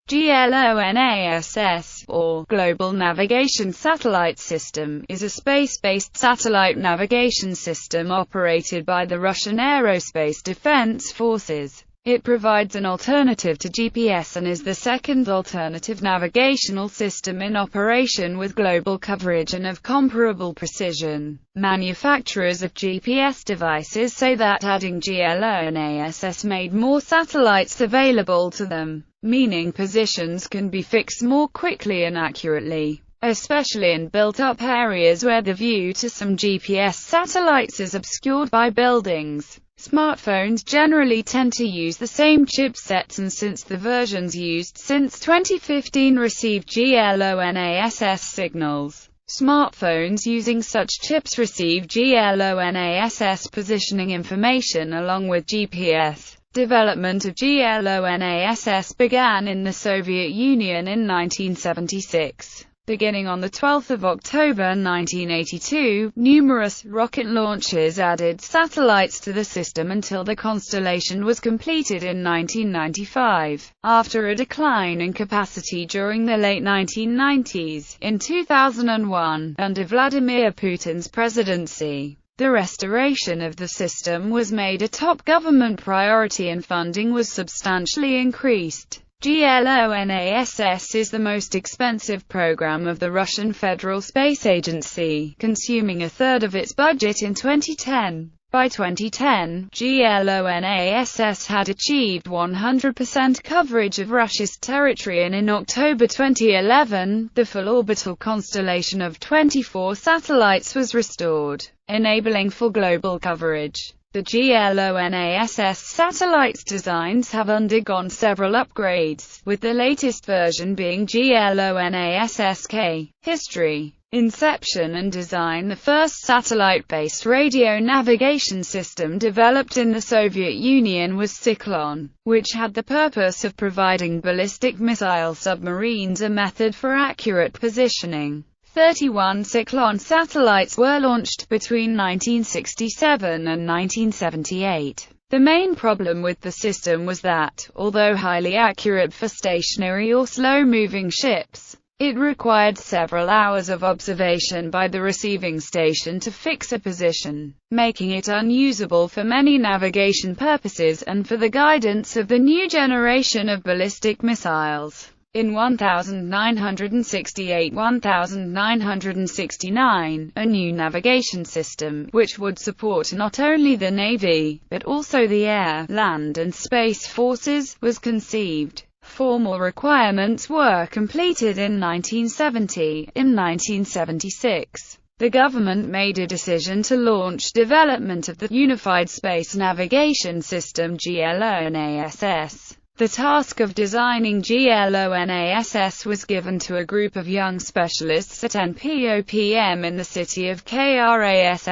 GLONASS, or Global Navigation Satellite System, is a space-based satellite navigation system operated by the Russian Aerospace Defense Forces. It provides an alternative to GPS and is the second alternative navigational system in operation with global coverage and of comparable precision. Manufacturers of GPS devices say that adding GLONASS made more satellites available to them, meaning positions can be fixed more quickly and accurately, especially in built-up areas where the view to some GPS satellites is obscured by buildings. Smartphones generally tend to use the same chipsets, and since the versions used since 2015 receive GLONASS signals, smartphones using such chips receive GLONASS positioning information along with GPS. Development of GLONASS began in the Soviet Union in 1976. Beginning on 12 October 1982, numerous rocket launches added satellites to the system until the constellation was completed in 1995. After a decline in capacity during the late 1990s, in 2001, under Vladimir Putin's presidency, the restoration of the system was made a top government priority and funding was substantially increased. GLONASS is the most expensive program of the Russian Federal Space Agency, consuming a third of its budget in 2010. By 2010, GLONASS had achieved 100% coverage of Russia's territory, and in October 2011, the full orbital constellation of 24 satellites was restored, enabling full global coverage. The GLONASS satellites' designs have undergone several upgrades, with the latest version being GLONASS-K. History, inception and design. The first satellite-based radio navigation system developed in the Soviet Union was Cyclone, which had the purpose of providing ballistic missile submarines a method for accurate positioning. 31 Cyclone satellites were launched between 1967 and 1978. The main problem with the system was that, although highly accurate for stationary or slow-moving ships, it required several hours of observation by the receiving station to fix a position, making it unusable for many navigation purposes and for the guidance of the new generation of ballistic missiles. In 1968–1969, a new navigation system, which would support not only the Navy, but also the air, land and space forces, was conceived. Formal requirements were completed in 1970. In 1976, the government made a decision to launch development of the Unified Space Navigation System GLONASS. The task of designing GLONASS was given to a group of young specialists at NPOPM in the city of Krasnoyarsk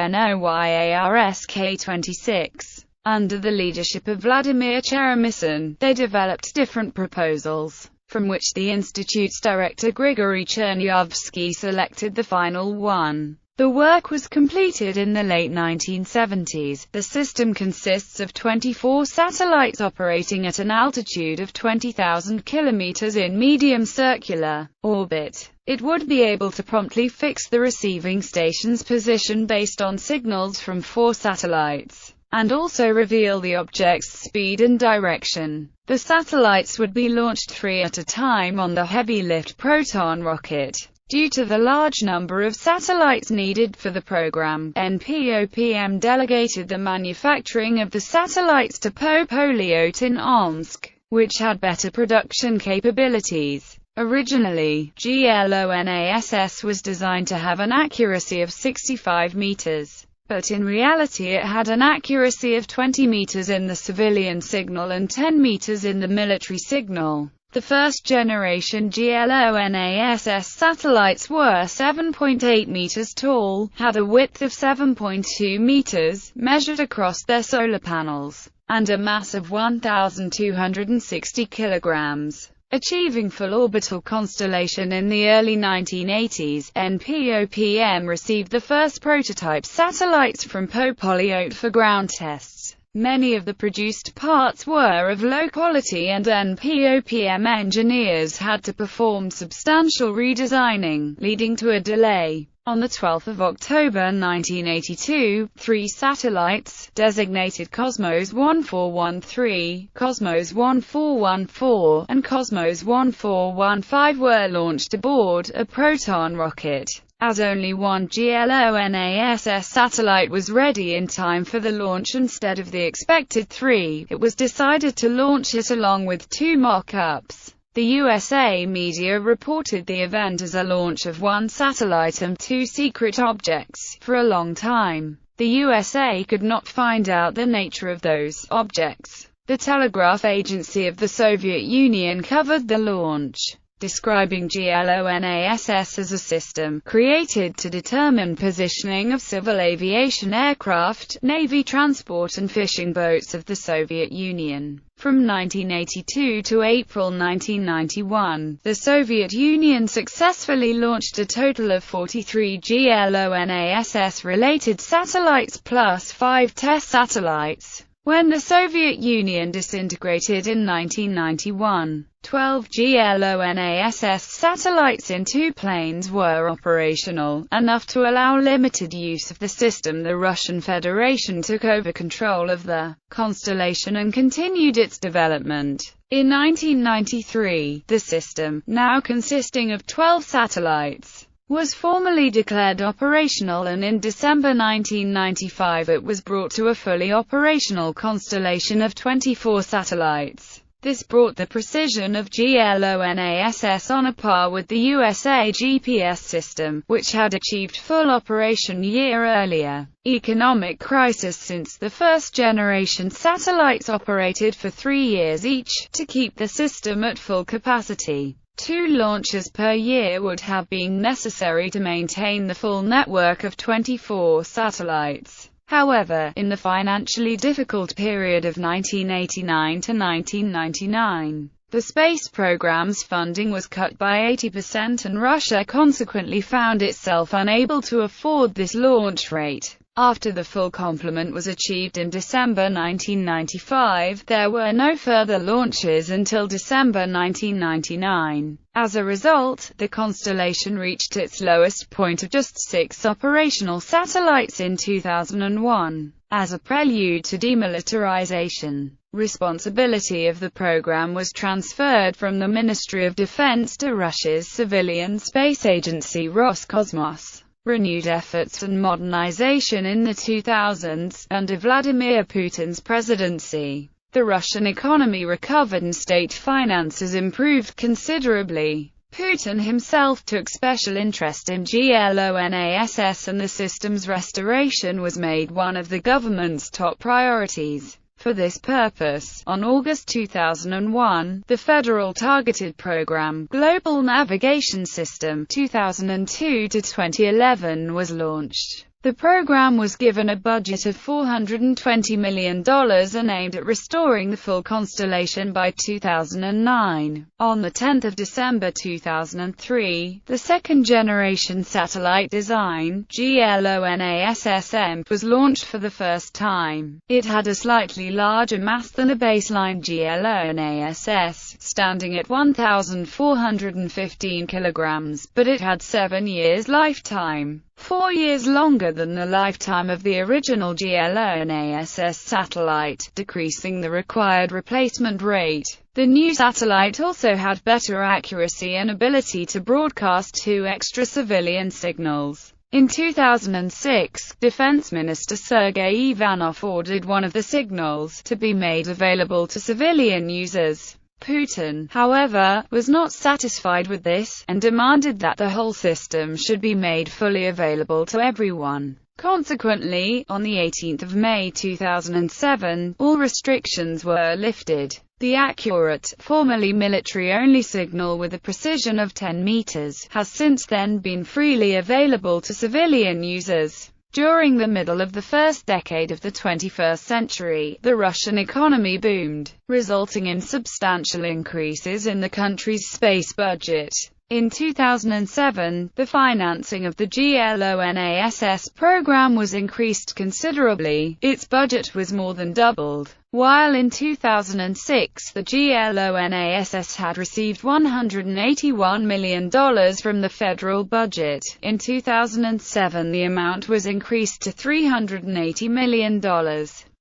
K26. Under the leadership of Vladimir Cheremyshин, they developed different proposals, from which the institute's director Grigory Chernyavsky selected the final one. The work was completed in the late 1970s. The system consists of 24 satellites operating at an altitude of 20,000 kilometers in medium circular orbit. It would be able to promptly fix the receiving station's position based on signals from 4 satellites, and also reveal the object's speed and direction. The satellites would be launched 3 at a time on the heavy-lift Proton rocket. Due to the large number of satellites needed for the program, NPOPM delegated the manufacturing of the satellites to Polyot in Omsk, which had better production capabilities. Originally, GLONASS was designed to have an accuracy of 65 meters. But in reality it had an accuracy of 20 meters in the civilian signal and 10 meters in the military signal. The first-generation GLONASS satellites were 7.8 meters tall, had a width of 7.2 meters, measured across their solar panels, and a mass of 1,260 kilograms. Achieving full orbital constellation in the early 1980s, NPOPM received the first prototype satellites from Polyot for ground tests. Many of the produced parts were of low quality and NPOPM engineers had to perform substantial redesigning, leading to a delay. On 12 October 1982, 3 satellites, designated Cosmos 1413, Cosmos 1414, and Cosmos 1415 were launched aboard a Proton rocket. As only one GLONASS satellite was ready in time for the launch instead of the expected 3, it was decided to launch it along with 2 mock-ups. The USA media reported the event as a launch of 1 satellite and 2 secret objects. For a long time, the USA could not find out the nature of those objects. The Telegraph Agency of the Soviet Union covered the launch, describing GLONASS as a system created to determine positioning of civil aviation aircraft, Navy transport and fishing boats of the Soviet Union. From 1982 to April 1991, the Soviet Union successfully launched a total of 43 GLONASS-related satellites plus 5 test satellites. When the Soviet Union disintegrated in 1991, 12 GLONASS satellites in 2 planes were operational, enough to allow limited use of the system. The Russian Federation took over control of the constellation and continued its development. In 1993, the system, now consisting of 12 satellites, was formally declared operational, and in December 1995 it was brought to a fully operational constellation of 24 satellites. This brought the precision of GLONASS on a par with the USA GPS system, which had achieved full operation a year earlier. Economic crisis. Since the first-generation satellites operated for 3 years each, to keep the system at full capacity, 2 launches per year would have been necessary to maintain the full network of 24 satellites. However, in the financially difficult period of 1989 to 1999, the space program's funding was cut by 80% and Russia consequently found itself unable to afford this launch rate. After the full complement was achieved in December 1995, there were no further launches until December 1999. As a result, the constellation reached its lowest point of just 6 operational satellites in 2001. As a prelude to demilitarization, responsibility of the program was transferred from the Ministry of Defense to Russia's civilian space agency Roscosmos. Renewed efforts and modernization in the 2000s, under Vladimir Putin's presidency. The Russian economy recovered and state finances improved considerably. Putin himself took special interest in GLONASS and the system's restoration was made one of the government's top priorities. For this purpose, on August 2001, the Federal Targeted Program Global Navigation System 2002 to 2011 was launched. The program was given a budget of $420 million and aimed at restoring the full constellation by 2009. On 10 December 2003, the second-generation satellite design, GLONASS-M, was launched for the first time. It had a slightly larger mass than a baseline GLONASS, standing at 1,415 kilograms, but it had 7 years lifetime. 4 years longer than the lifetime of the original GLONASS satellite, decreasing the required replacement rate. The new satellite also had better accuracy and ability to broadcast 2 extra civilian signals. In 2006, Defense Minister Sergei Ivanov ordered one of the signals to be made available to civilian users. Putin, however, was not satisfied with this, and demanded that the whole system should be made fully available to everyone. Consequently, on 18 May 2007, all restrictions were lifted. The accurate, formerly military-only signal with a precision of 10 meters, has since then been freely available to civilian users. During the middle of the first decade of the 21st century, the Russian economy boomed, resulting in substantial increases in the country's space budget. In 2007, the financing of the GLONASS program was increased considerably. Its budget was more than doubled. While in 2006 the GLONASS had received $181 million from the federal budget, in 2007 the amount was increased to $380 million.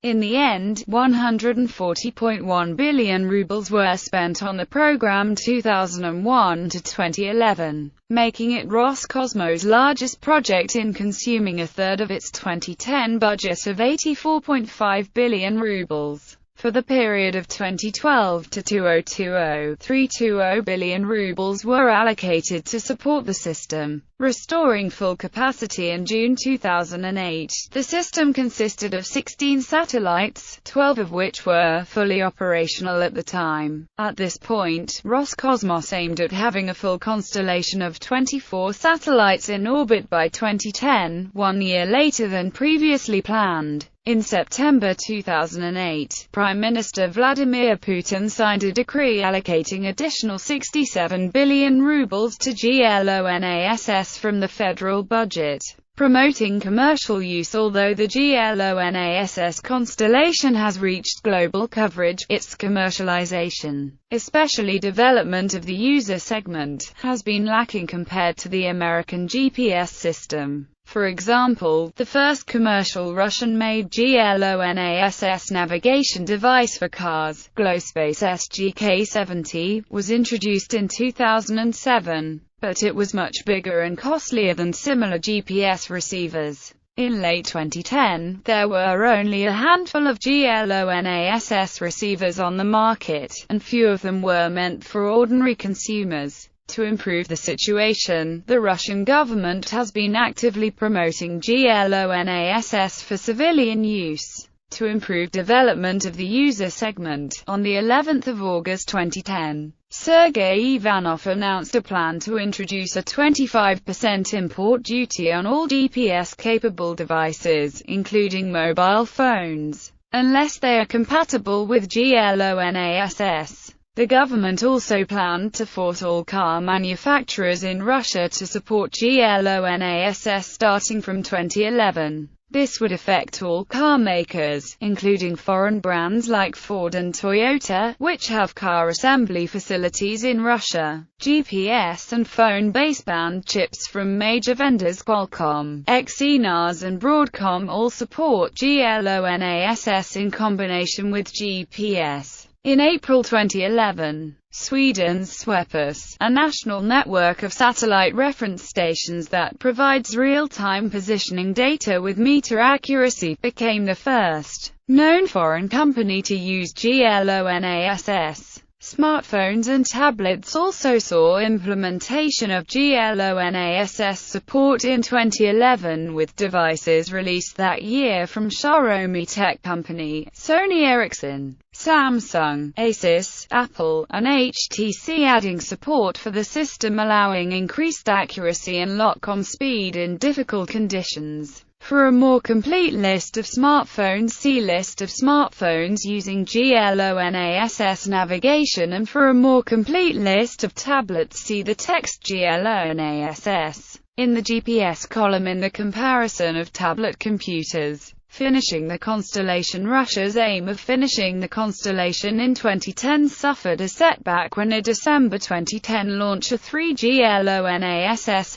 In the end, 140.1 billion rubles were spent on the program 2001 to 2011, making it Roscosmos' largest project in consuming a third of its 2010 budget of 84.5 billion rubles. For the period of 2012 to 2020, 320 billion rubles were allocated to support the system, restoring full capacity. In June 2008, the system consisted of 16 satellites, 12 of which were fully operational at the time. At this point, Roscosmos aimed at having a full constellation of 24 satellites in orbit by 2010, 1 year later than previously planned. In September 2008, Prime Minister Vladimir Putin signed a decree allocating additional 67 billion rubles to GLONASS from the federal budget, promoting commercial use. Although the GLONASS constellation has reached global coverage, its commercialization, especially development of the user segment, has been lacking compared to the American GPS system. For example, the first commercial Russian-made GLONASS navigation device for cars, Glonass SGK-70, was introduced in 2007, but it was much bigger and costlier than similar GPS receivers. In late 2010, there were only a handful of GLONASS receivers on the market, and few of them were meant for ordinary consumers. To improve the situation, the Russian government has been actively promoting GLONASS for civilian use. To improve development of the user segment, on the 11th of August 2010, Sergei Ivanov announced a plan to introduce a 25% import duty on all GPS-capable devices, including mobile phones, unless they are compatible with GLONASS. The government also planned to force all car manufacturers in Russia to support GLONASS starting from 2011. This would affect all car makers, including foreign brands like Ford and Toyota, which have car assembly facilities in Russia. GPS and phone baseband chips from major vendors Qualcomm, Exynos and Broadcom all support GLONASS in combination with GPS. In April 2011, Sweden's Swepus, a national network of satellite reference stations that provides real-time positioning data with meter accuracy, became the first known foreign company to use GLONASS. Smartphones and tablets also saw implementation of GLONASS support in 2011, with devices released that year from Xiaomi tech company, Sony Ericsson, Samsung, Asus, Apple, and HTC adding support for the system, allowing increased accuracy and lock-on speed in difficult conditions. For a more complete list of smartphones, see List of smartphones using GLONASS navigation, and for a more complete list of tablets, see the text GLONASS in the GPS column in the comparison of tablet computers. Finishing the constellation. Russia's aim of finishing the constellation in 2010 suffered a setback when a December 2010 launch of 3 GLONASS-M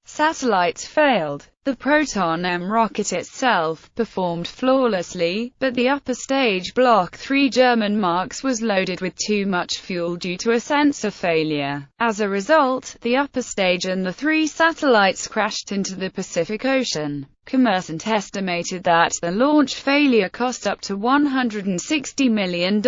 satellites failed. The Proton-M rocket itself performed flawlessly, but the upper stage Block 3 German marks was loaded with too much fuel due to a sensor failure. As a result, the upper stage and the 3 satellites crashed into the Pacific Ocean. Commercant estimated that the launch failure cost up to $160 million.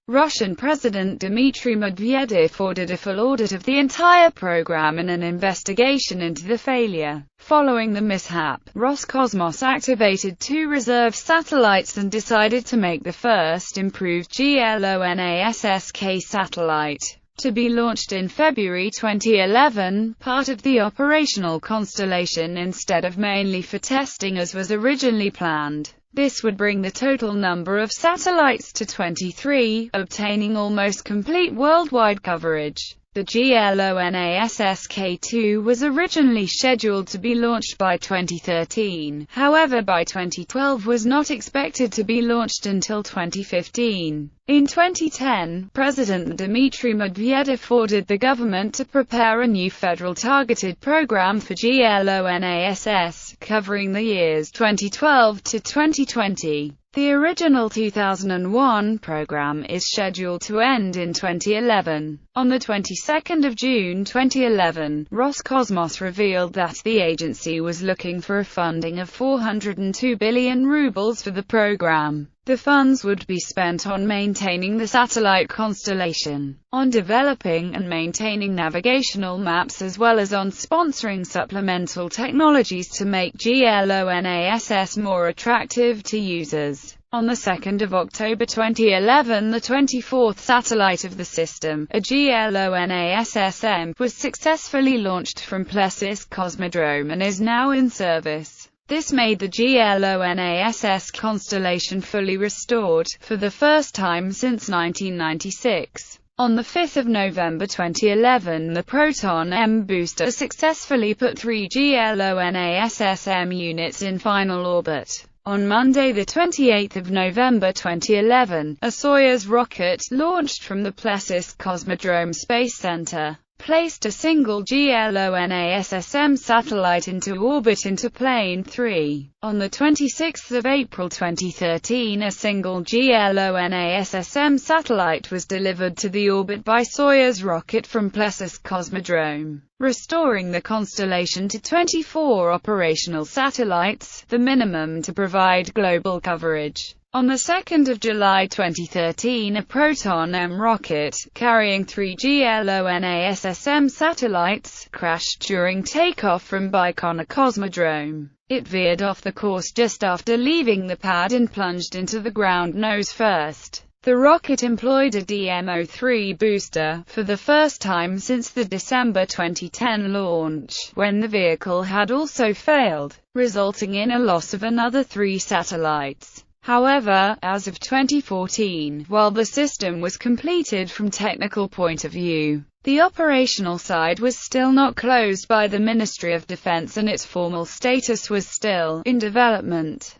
Russian President Dmitry Medvedev ordered a full audit of the entire program and an investigation into the failure. Following the mishap, Roscosmos activated 2 reserve satellites and decided to make the first improved GLONASS-K satellite to be launched in February 2011, part of the operational constellation instead of mainly for testing as was originally planned. This would bring the total number of satellites to 23, obtaining almost complete worldwide coverage. The GLONASS K2 was originally scheduled to be launched by 2013, however by 2012 was not expected to be launched until 2015. In 2010, President Dmitry Medvedev ordered the government to prepare a new federal targeted program for GLONASS, covering the years 2012 to 2020. The original 2001 program is scheduled to end in 2011. On the 22nd of June 2011, Roscosmos revealed that the agency was looking for a funding of 402 billion rubles for the program. The funds would be spent on maintaining the satellite constellation, on developing and maintaining navigational maps, as well as on sponsoring supplemental technologies to make GLONASS more attractive to users. On the 2nd of October 2011, the 24th satellite of the system, a GLONASS-M, was successfully launched from Plesis Cosmodrome and is now in service. This made the GLONASS constellation fully restored, for the first time since 1996. On the 5th of November 2011, the Proton-M booster successfully put 3 GLONASS-M units in final orbit. On Monday, the 28th of November 2011, a Soyuz rocket, launched from the Plesis Cosmodrome Space Center, placed a single GLONASS-M satellite into orbit into Plane 3. On the 26th of April 2013, a single GLONASS-M satellite was delivered to the orbit by Soyuz rocket from Plesis Cosmodrome, restoring the constellation to 24 operational satellites, the minimum to provide global coverage. On the 2nd of July 2013, a Proton-M rocket, carrying 3 GLONASS-M satellites, crashed during takeoff from Baikonur Cosmodrome. It veered off the course just after leaving the pad and plunged into the ground nose first. The rocket employed a DM-03 booster, for the first time since the December 2010 launch, when the vehicle had also failed, resulting in a loss of another 3 satellites. However, as of 2014, while the system was completed from technical point of view, the operational side was still not closed by the Ministry of Defense and its formal status was still in development.